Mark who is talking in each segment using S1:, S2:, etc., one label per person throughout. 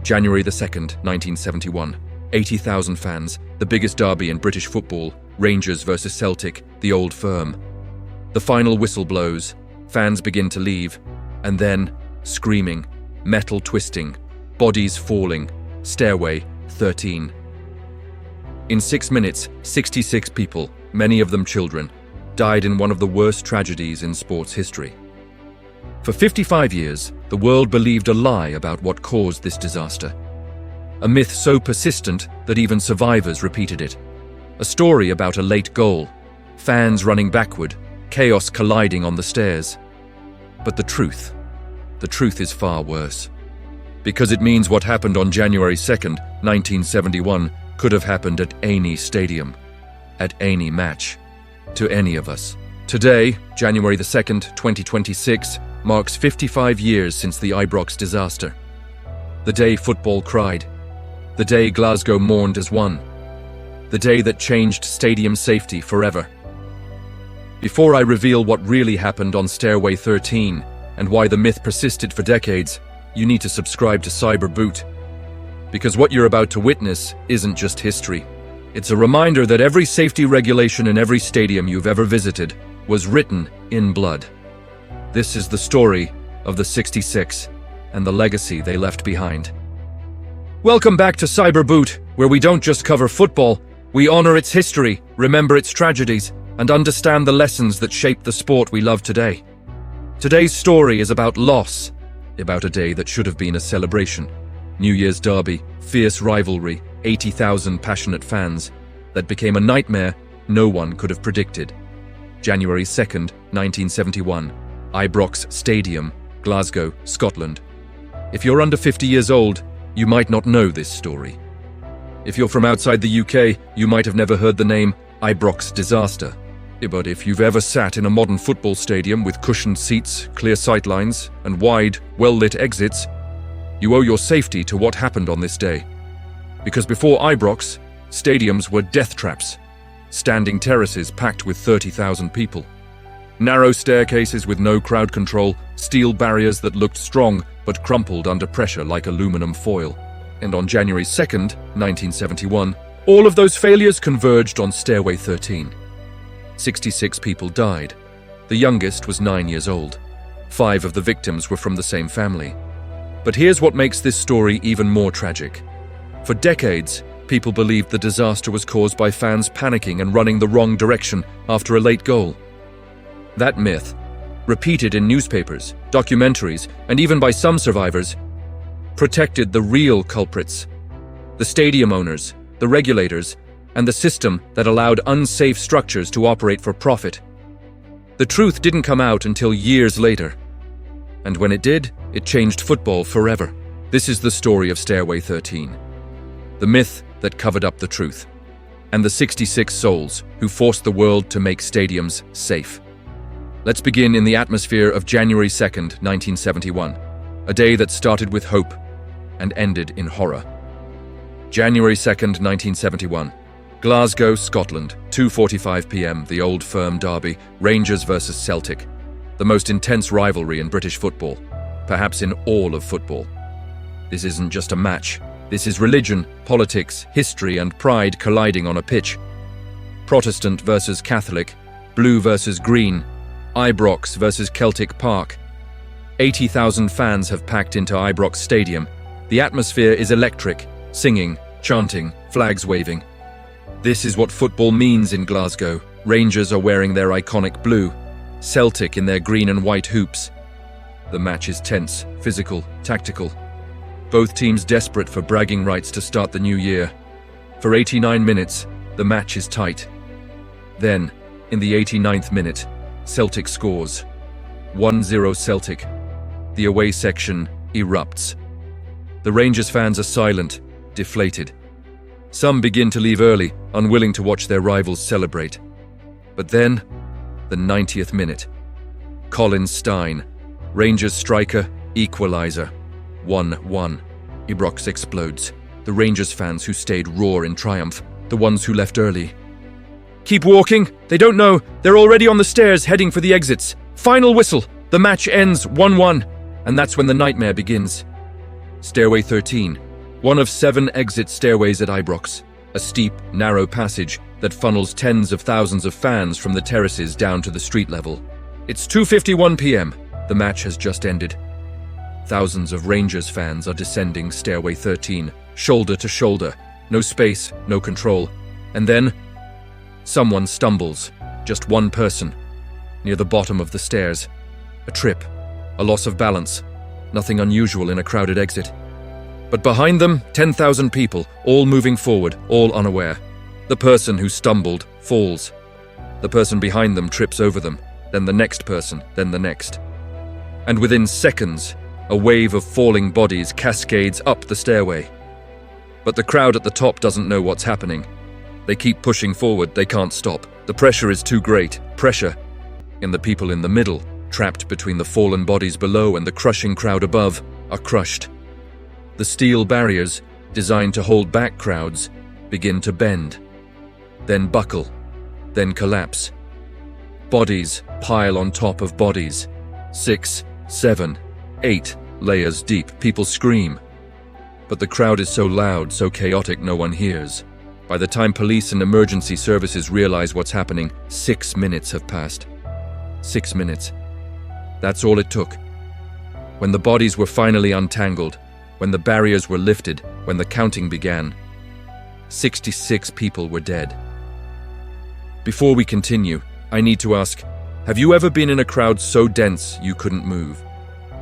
S1: January the 2nd, 1971. 80,000 fans, the biggest derby in British football, Rangers versus Celtic, the Old Firm. The final whistle blows, fans begin to leave, and then, screaming, metal twisting, bodies falling, Stairway 13. In 6 minutes, 66 people, many of them children, died in one of the worst tragedies in sports history. For 55 years, the world believed a lie about what caused this disaster. A myth so persistent that even survivors repeated it. A story about a late goal, fans running backward, chaos colliding on the stairs. But the truth is far worse. Because it means what happened on January 2nd, 1971, could have happened at any stadium, at any match, to any of us. Today, January the 2nd, 2026, marks 55 years since the Ibrox disaster. The day football cried. The day Glasgow mourned as one. The day that changed stadium safety forever. Before I reveal what really happened on Stairway 13 and why the myth persisted for decades, you need to subscribe to Cyberboot. Because what you're about to witness isn't just history. It's a reminder that every safety regulation in every stadium you've ever visited was written in blood. This is the story of the 66 and the legacy they left behind. Welcome back to Cyberboot, where we don't just cover football, we honor its history, remember its tragedies, and understand the lessons that shape the sport we love today. Today's story is about loss, about a day that should have been a celebration. New Year's derby, fierce rivalry, 80,000 passionate fans, that became a nightmare no one could have predicted. January 2nd, 1971, Ibrox Stadium, Glasgow, Scotland. If you're under 50 years old, you might not know this story. If you're from outside the UK, you might have never heard the name Ibrox Disaster. But if you've ever sat in a modern football stadium with cushioned seats, clear sightlines, and wide, well-lit exits, you owe your safety to what happened on this day. Because before Ibrox, stadiums were death traps, standing terraces packed with 30,000 people. Narrow staircases with no crowd control, steel barriers that looked strong but crumpled under pressure like aluminum foil. And on January 2nd, 1971, all of those failures converged on Stairway 13. 66 people died. The youngest was 9 years old. 5 of the victims were from the same family. But here's what makes this story even more tragic. For decades, people believed the disaster was caused by fans panicking and running the wrong direction after a late goal. That myth, repeated in newspapers, documentaries, and even by some survivors, protected the real culprits, the stadium owners, the regulators, and the system that allowed unsafe structures to operate for profit. The truth didn't come out until years later. And when it did, it changed football forever. This is the story of Stairway 13. The myth that covered up the truth. And the 66 souls who forced the world to make stadiums safe. Let's begin in the atmosphere of January 2nd, 1971. A day that started with hope and ended in horror. January 2nd, 1971. Glasgow, Scotland, 2:45 p.m, the Old Firm derby, Rangers versus Celtic. The most intense rivalry in British football, perhaps in all of football. This isn't just a match. This is religion, politics, history, and pride colliding on a pitch. Protestant versus Catholic, blue versus green, Ibrox versus Celtic Park. 80,000 fans have packed into Ibrox Stadium. The atmosphere is electric, singing, chanting, flags waving. This is what football means in Glasgow. Rangers are wearing their iconic blue, Celtic in their green and white hoops. The match is tense, physical, tactical. Both teams desperate for bragging rights to start the new year. For 89 minutes, the match is tight. Then, in the 89th minute, Celtic scores. 1-0 Celtic. The away section erupts. The Rangers fans are silent, deflated. Some begin to leave early, unwilling to watch their rivals celebrate. But then, the 90th minute. Colin Stein, Rangers striker, equaliser. 1-1. Ibrox explodes. The Rangers fans who stayed roar in triumph, the ones who left early. Keep walking, they don't know, they're already on the stairs heading for the exits. Final whistle, the match ends 1-1, and that's when the nightmare begins. Stairway 13, One of 7 exit stairways at Ibrox, a steep, narrow passage that funnels tens of thousands of fans from the terraces down to the street level. It's 2:51 p.m. The match has just ended. Thousands of Rangers fans are descending Stairway 13, shoulder to shoulder. No space, no control. And then, someone stumbles. Just one person. Near the bottom of the stairs. A trip. A loss of balance. Nothing unusual in a crowded exit. But behind them, 10,000 people, all moving forward, all unaware. The person who stumbled falls. The person behind them trips over them, then the next person, then the next. And within seconds, a wave of falling bodies cascades up the stairway. But the crowd at the top doesn't know what's happening. They keep pushing forward, they can't stop. The pressure is too great, pressure. And the people in the middle, trapped between the fallen bodies below and the crushing crowd above, are crushed. The steel barriers, designed to hold back crowds, begin to bend, then buckle, then collapse. Bodies pile on top of bodies. 6, 7, 8 layers deep. People scream. But the crowd is so loud, so chaotic, no one hears. By the time police and emergency services realize what's happening, 6 minutes have passed. 6 minutes. That's all it took. When the bodies were finally untangled, when the barriers were lifted, when the counting began, 66 people were dead. Before we continue, I need to ask, have you ever been in a crowd so dense you couldn't move?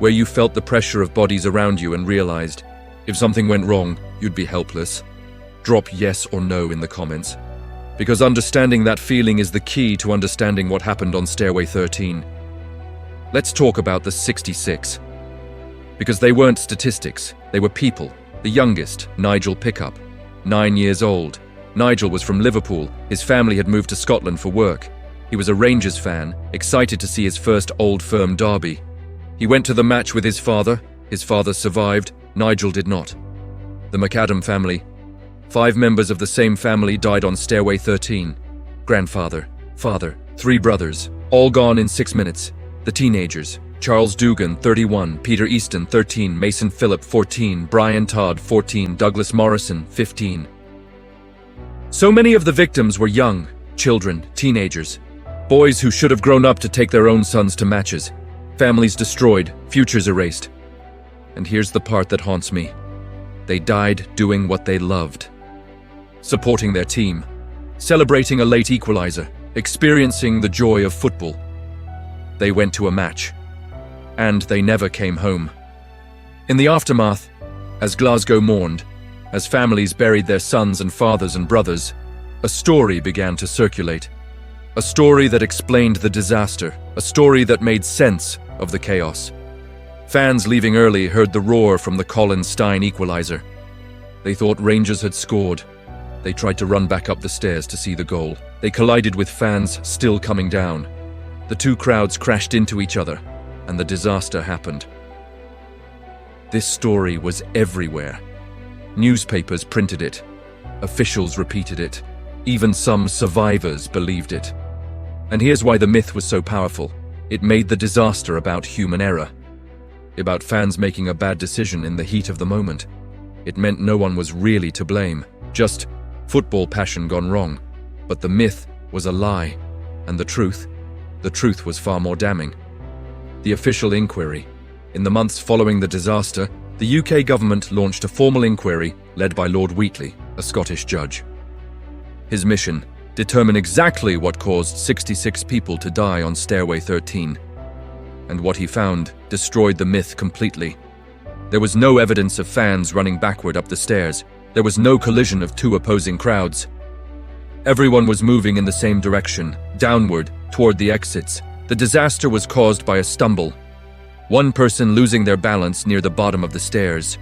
S1: Where you felt the pressure of bodies around you and realized, if something went wrong, you'd be helpless? Drop yes or no in the comments. Because understanding that feeling is the key to understanding what happened on Stairway 13. Let's talk about the 66. Because they weren't statistics, they were people. The youngest, Nigel Pickup, 9 years old. Nigel was from Liverpool. His family had moved to Scotland for work. He was a Rangers fan, excited to see his first Old Firm derby. He went to the match with his father. His father survived, Nigel did not. The McAdam family. 5 members of the same family died on Stairway 13. Grandfather, father, 3 brothers, all gone in 6 minutes. The teenagers, Charles Dugan, 31, Peter Easton, 13, Mason Phillip, 14, Brian Todd, 14, Douglas Morrison, 15. So many of the victims were young, children, teenagers, boys who should have grown up to take their own sons to matches. Families destroyed, futures erased. And here's the part that haunts me. They died doing what they loved. Supporting their team, celebrating a late equalizer, experiencing the joy of football. They went to a match, and they never came home. In the aftermath, as Glasgow mourned, as families buried their sons and fathers and brothers, a story began to circulate. A story that explained the disaster, a story that made sense of the chaos. Fans leaving early heard the roar from the Colin Stein equalizer. They thought Rangers had scored. They tried to run back up the stairs to see the goal. They collided with fans still coming down. The two crowds crashed into each other, and the disaster happened. This story was everywhere. Newspapers printed it. Officials repeated it. Even some survivors believed it. And here's why the myth was so powerful. It made the disaster about human error. About fans making a bad decision in the heat of the moment. It meant no one was really to blame. Just football passion gone wrong. But the myth was a lie. And the truth was far more damning. The official inquiry. In the months following the disaster, the UK government launched a formal inquiry led by Lord Wheatley, a Scottish judge. His mission: determine exactly what caused 66 people to die on Stairway 13. And what he found destroyed the myth completely. There was no evidence of fans running backward up the stairs. There was no collision of two opposing crowds. Everyone was moving in the same direction, downward, toward the exits. The disaster was caused by a stumble. One person losing their balance near the bottom of the stairs.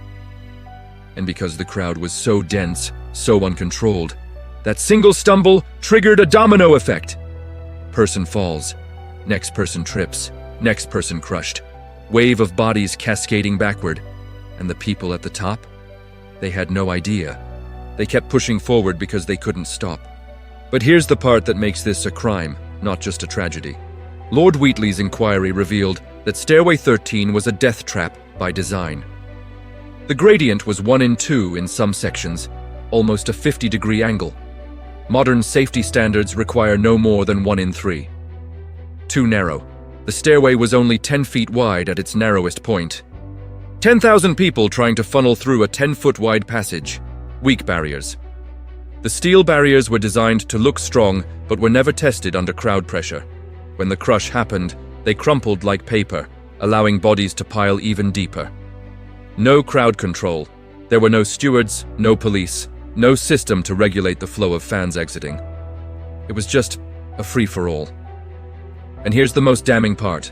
S1: And because the crowd was so dense, so uncontrolled, that single stumble triggered a domino effect. Person falls, next person trips, next person crushed. Wave of bodies cascading backward. And the people at the top? They had no idea. They kept pushing forward because they couldn't stop. But here's the part that makes this a crime, not just a tragedy. Lord Wheatley's inquiry revealed that Stairway 13 was a death trap by design. The gradient was 1 in 2 in some sections, almost a 50-degree angle. Modern safety standards require no more than 1 in 3. Too narrow. The stairway was only 10 feet wide at its narrowest point. 10,000 people trying to funnel through a 10-foot wide passage. Weak barriers. The steel barriers were designed to look strong, but were never tested under crowd pressure. When the crush happened, they crumpled like paper, allowing bodies to pile even deeper. No crowd control. There were no stewards, no police, no system to regulate the flow of fans exiting. It was just a free-for-all. And here's the most damning part.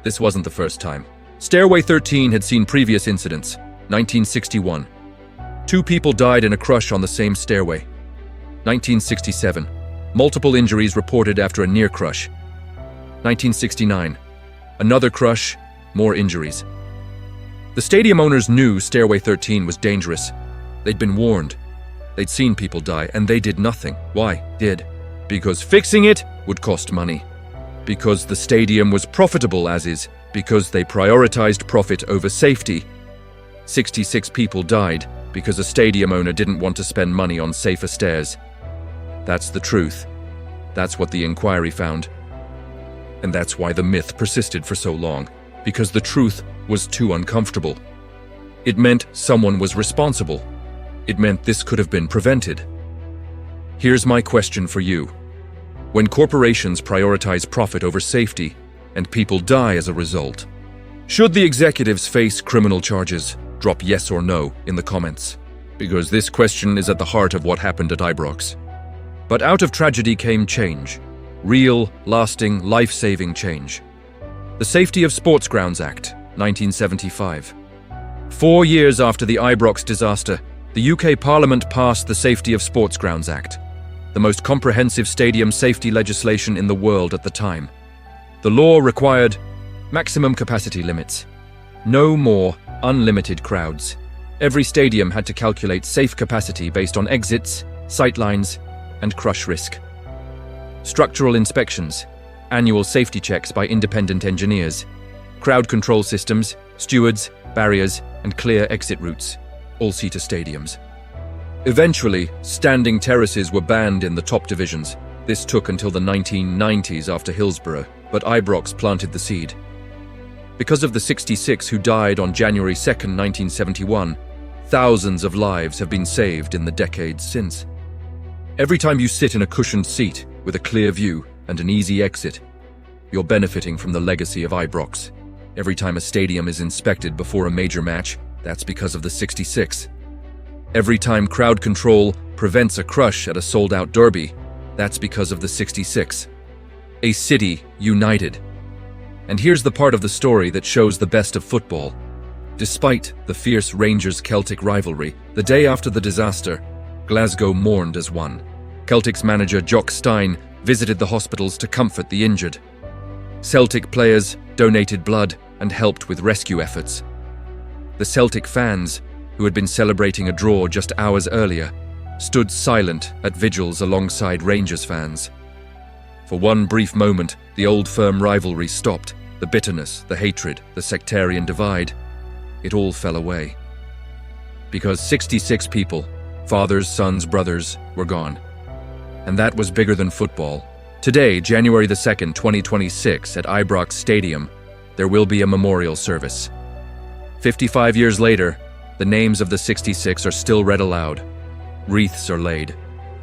S1: This wasn't the first time. Stairway 13 had seen previous incidents. 1961. 2 people died in a crush on the same stairway. 1967. Multiple injuries reported after a near crush. 1969. Another crush, more injuries. The stadium owners knew Stairway 13 was dangerous. They'd been warned. They'd seen people die, and they did nothing. Why? Because fixing it would cost money. Because the stadium was profitable as is. Because they prioritized profit over safety. 66 people died because a stadium owner didn't want to spend money on safer stairs. That's the truth. That's what the inquiry found. And that's why the myth persisted for so long. Because the truth was too uncomfortable. It meant someone was responsible. It meant this could have been prevented. Here's my question for you. When corporations prioritize profit over safety, and people die as a result, should the executives face criminal charges? Drop yes or no in the comments, because this question is at the heart of what happened at Ibrox. But out of tragedy came change. Real, lasting, life-saving change. The Safety of Sports Grounds Act, 1975. 4 years after the Ibrox disaster, the UK Parliament passed the Safety of Sports Grounds Act, the most comprehensive stadium safety legislation in the world at the time. The law required maximum capacity limits. No more unlimited crowds. Every stadium had to calculate safe capacity based on exits, sightlines, and crush risk. Structural inspections, annual safety checks by independent engineers, crowd control systems, stewards, barriers, and clear exit routes, all seater stadiums. Eventually, standing terraces were banned in the top divisions. This took until the 1990s after Hillsborough, but Ibrox planted the seed. Because of the 66 who died on January 2, 1971, thousands of lives have been saved in the decades since. Every time you sit in a cushioned seat with a clear view and an easy exit, you're benefiting from the legacy of Ibrox. Every time a stadium is inspected before a major match, that's because of the 66. Every time crowd control prevents a crush at a sold-out derby, that's because of the 66. A city united. And here's the part of the story that shows the best of football. Despite the fierce Rangers-Celtic rivalry, the day after the disaster, Glasgow mourned as one. Celtic's manager Jock Stein visited the hospitals to comfort the injured. Celtic players donated blood and helped with rescue efforts. The Celtic fans, who had been celebrating a draw just hours earlier, stood silent at vigils alongside Rangers fans. For one brief moment, the Old Firm rivalry stopped. The bitterness, the hatred, the sectarian divide, it all fell away. Because 66 people, fathers, sons, brothers, were gone. And that was bigger than football. Today, January 2nd, 2026, at Ibrox Stadium, there will be a memorial service. 55 years later, the names of the 66 are still read aloud. Wreaths are laid.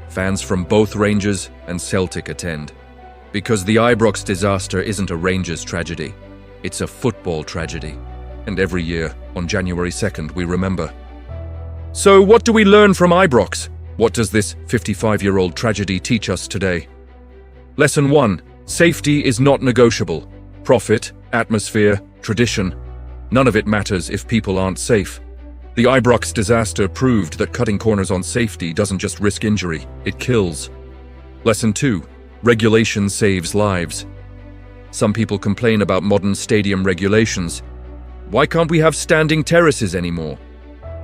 S1: Fans from both Rangers and Celtic attend. Because the Ibrox disaster isn't a Rangers tragedy, it's a football tragedy. And every year, on January 2nd, we remember. So what do we learn from Ibrox? What does this 55-year-old tragedy teach us today? Lesson 1. Safety is not negotiable. Profit, atmosphere, tradition. None of it matters if people aren't safe. The Ibrox disaster proved that cutting corners on safety doesn't just risk injury, it kills. Lesson 2. Regulation saves lives. Some people complain about modern stadium regulations. Why can't we have standing terraces anymore?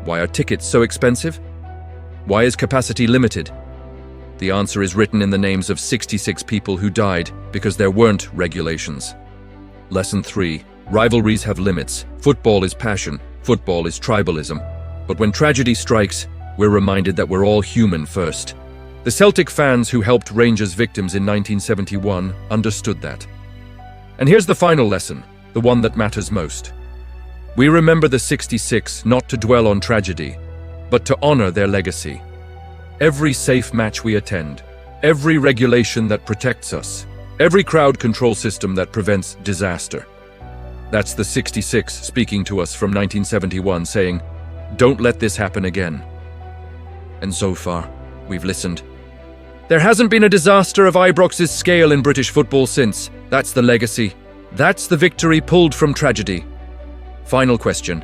S1: Why are tickets so expensive? Why is capacity limited? The answer is written in the names of 66 people who died because there weren't regulations. Lesson 3. Rivalries have limits. Football is passion. football is tribalism. But when tragedy strikes, we're reminded that we're all human first. The Celtic fans who helped Rangers victims in 1971 understood that. And here's the final lesson, the one that matters most. We remember the 66 not to dwell on tragedy, but to honor their legacy. Every safe match we attend, every regulation that protects us, every crowd control system that prevents disaster. That's the 66 speaking to us from 1971 saying, "Don't let this happen again." And so far, we've listened. There hasn't been a disaster of Ibrox's scale in British football since. That's the legacy. That's the victory pulled from tragedy. Final question.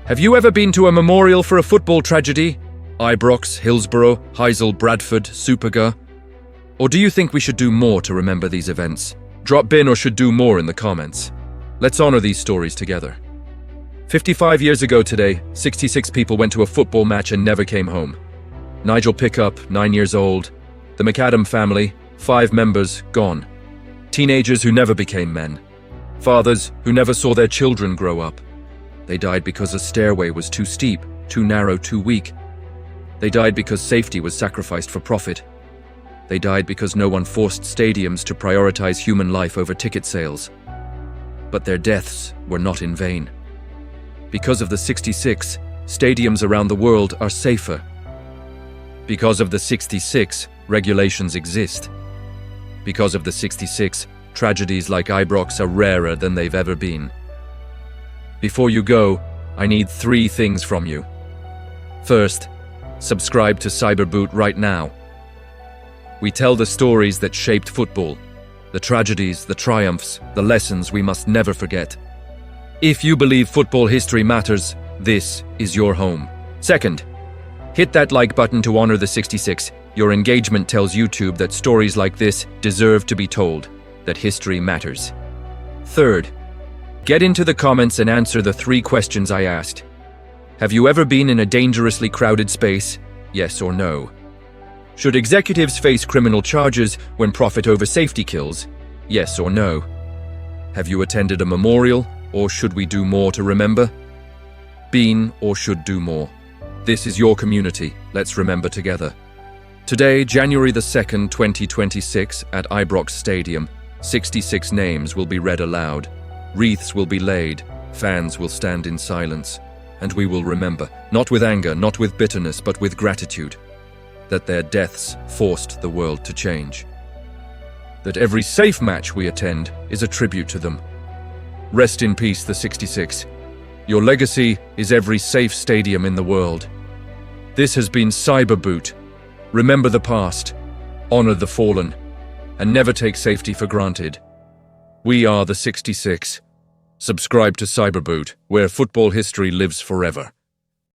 S1: Have you ever been to a memorial for a football tragedy? Ibrox, Hillsborough, Heysel, Bradford, Superga? Or do you think we should do more to remember these events? Drop bin or should do more in the comments. Let's honor these stories together. 55 years ago today, 66 people went to a football match and never came home. Nigel Pickup, 9 years old. The McAdam family, 5 members, gone. Teenagers who never became men. Fathers who never saw their children grow up. They died because a stairway was too steep, too narrow, too weak. They died because safety was sacrificed for profit. They died because no one forced stadiums to prioritize human life over ticket sales. But their deaths were not in vain. Because of the 66, stadiums around the world are safer. Because of the 66, regulations exist. Because of the 66, tragedies like Ibrox are rarer than they've ever been. Before you go, I need 3 things from you. First, subscribe to Cyberboot right now. We tell the stories that shaped football, the tragedies, the triumphs, the lessons we must never forget. If you believe football history matters, this is your home. Second, hit that like button to honor the 66. Your engagement tells YouTube that stories like this deserve to be told, that history matters. Third, get into the comments and answer the 3 questions I asked. Have you ever been in a dangerously crowded space? Yes or no? Should executives face criminal charges when profit over safety kills? Yes or no? Have you attended a memorial, or should we do more to remember? Been or should do more? This is your community. Let's remember together. Today, January the 2nd, 2026, at Ibrox Stadium, 66 names will be read aloud. Wreaths will be laid. Fans will stand in silence. And we will remember, not with anger, not with bitterness, but with gratitude, that their deaths forced the world to change. That every safe match we attend is a tribute to them. Rest in peace, the 66. Your legacy is every safe stadium in the world. This has been Cyberboot. Remember the past, honor the fallen, and never take safety for granted. We are the 66. Subscribe to Cyberboot, where football history lives forever.